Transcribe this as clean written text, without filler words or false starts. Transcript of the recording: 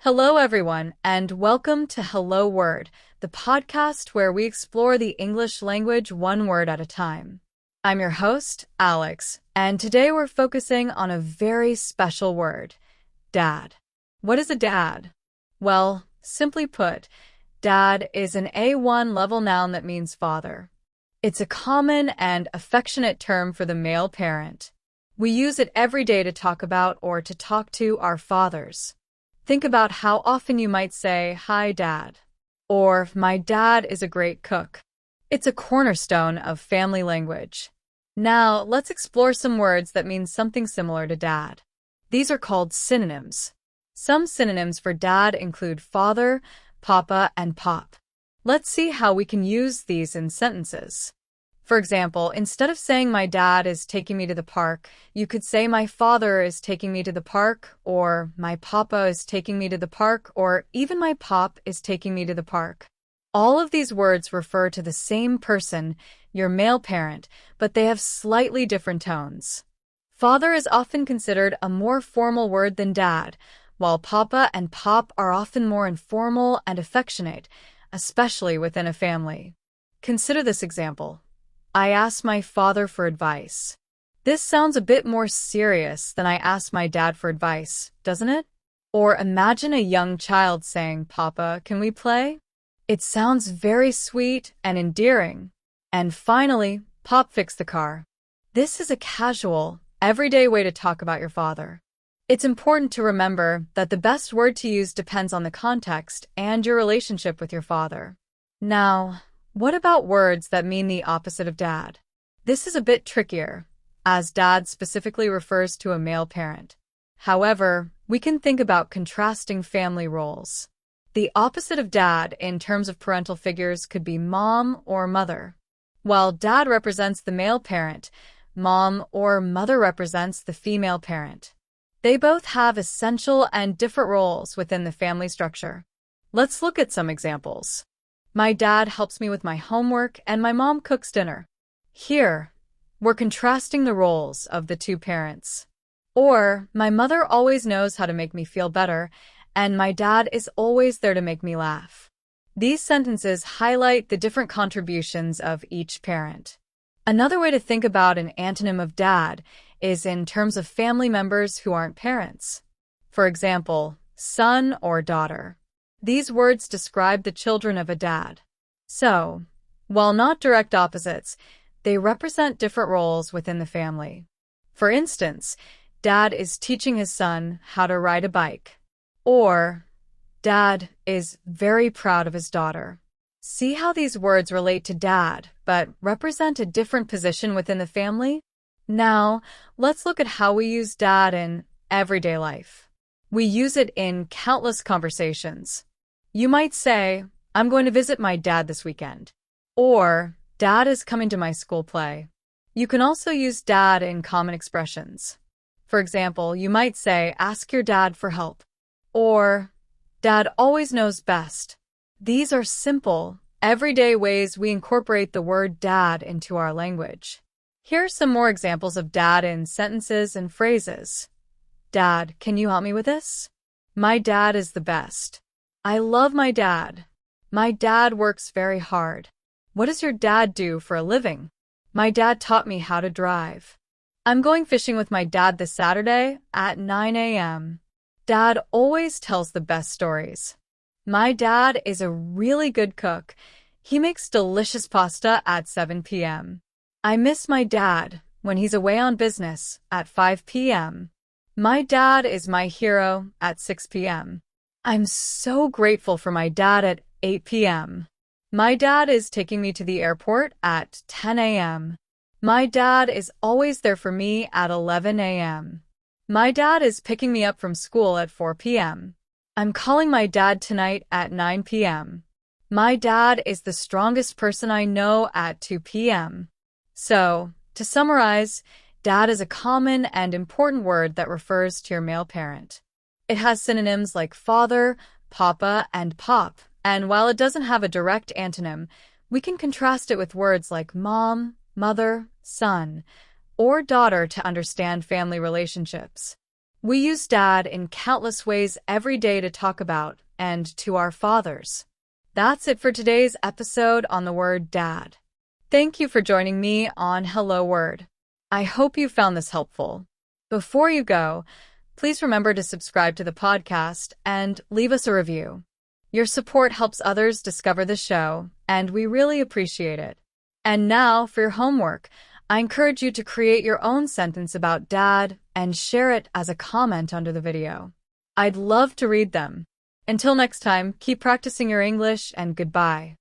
Hello, everyone, and welcome to Hello Word, the podcast where we explore the English language one word at a time. I'm your host, Alex, and today we're focusing on a very special word, dad. What is a dad? Well, simply put, dad is an A1 level noun that means father. It's a common and affectionate term for the male parent. We use it every day to talk about or to talk to our fathers. Think about how often you might say, "Hi, Dad," or "My dad is a great cook." It's a cornerstone of family language. Now, let's explore some words that mean something similar to dad. These are called synonyms. Some synonyms for dad include father, papa, and pop. Let's see how we can use these in sentences. For example, instead of saying "my dad is taking me to the park," you could say "my father is taking me to the park," or "my papa is taking me to the park," or even "my pop is taking me to the park." All of these words refer to the same person, your male parent, but they have slightly different tones. Father is often considered a more formal word than dad, while papa and pop are often more informal and affectionate, especially within a family. Consider this example. I asked my father for advice. This sounds a bit more serious than I asked my dad for advice, doesn't it? Or imagine a young child saying, "Papa, can we play?" It sounds very sweet and endearing. And finally, Pop fixed the car. This is a casual, everyday way to talk about your father. It's important to remember that the best word to use depends on the context and your relationship with your father. Now, what about words that mean the opposite of dad? This is a bit trickier, as dad specifically refers to a male parent. However, we can think about contrasting family roles. The opposite of dad in terms of parental figures could be mom or mother. While dad represents the male parent, mom or mother represents the female parent. They both have essential and different roles within the family structure. Let's look at some examples. My dad helps me with my homework, and my mom cooks dinner. Here, we're contrasting the roles of the two parents. Or, my mother always knows how to make me feel better, and my dad is always there to make me laugh. These sentences highlight the different contributions of each parent. Another way to think about an antonym of dad is in terms of family members who aren't parents. For example, son or daughter. These words describe the children of a dad. So, while not direct opposites, they represent different roles within the family. For instance, dad is teaching his son how to ride a bike. Or, dad is very proud of his daughter. See how these words relate to dad, but represent a different position within the family? Now, let's look at how we use dad in everyday life. We use it in countless conversations. You might say, "I'm going to visit my dad this weekend," or "Dad is coming to my school play." You can also use dad in common expressions. For example, you might say, "Ask your dad for help," or "Dad always knows best." These are simple, everyday ways we incorporate the word dad into our language. Here are some more examples of dad in sentences and phrases. Dad, can you help me with this? My dad is the best. I love my dad. My dad works very hard. What does your dad do for a living? My dad taught me how to drive. I'm going fishing with my dad this Saturday at 9 a.m. Dad always tells the best stories. My dad is a really good cook. He makes delicious pasta at 7 p.m. I miss my dad when he's away on business at 5 p.m. My dad is my hero at 6 p.m. I'm so grateful for my dad at 8 p.m. My dad is taking me to the airport at 10 a.m. My dad is always there for me at 11 a.m. My dad is picking me up from school at 4 p.m. I'm calling my dad tonight at 9 p.m. My dad is the strongest person I know at 2 p.m. So, to summarize, dad is a common and important word that refers to your male parent. It has synonyms like father, papa, and pop, and while it doesn't have a direct antonym, we can contrast it with words like mom, mother, son, or daughter to understand family relationships. We use dad in countless ways every day to talk about and to our fathers. That's it for today's episode on the word dad. Thank you for joining me on Hello Word. I hope you found this helpful. Before you go, please remember to subscribe to the podcast and leave us a review. Your support helps others discover the show, and we really appreciate it. And now, for your homework, I encourage you to create your own sentence about dad and share it as a comment under the video. I'd love to read them. Until next time, keep practicing your English and goodbye.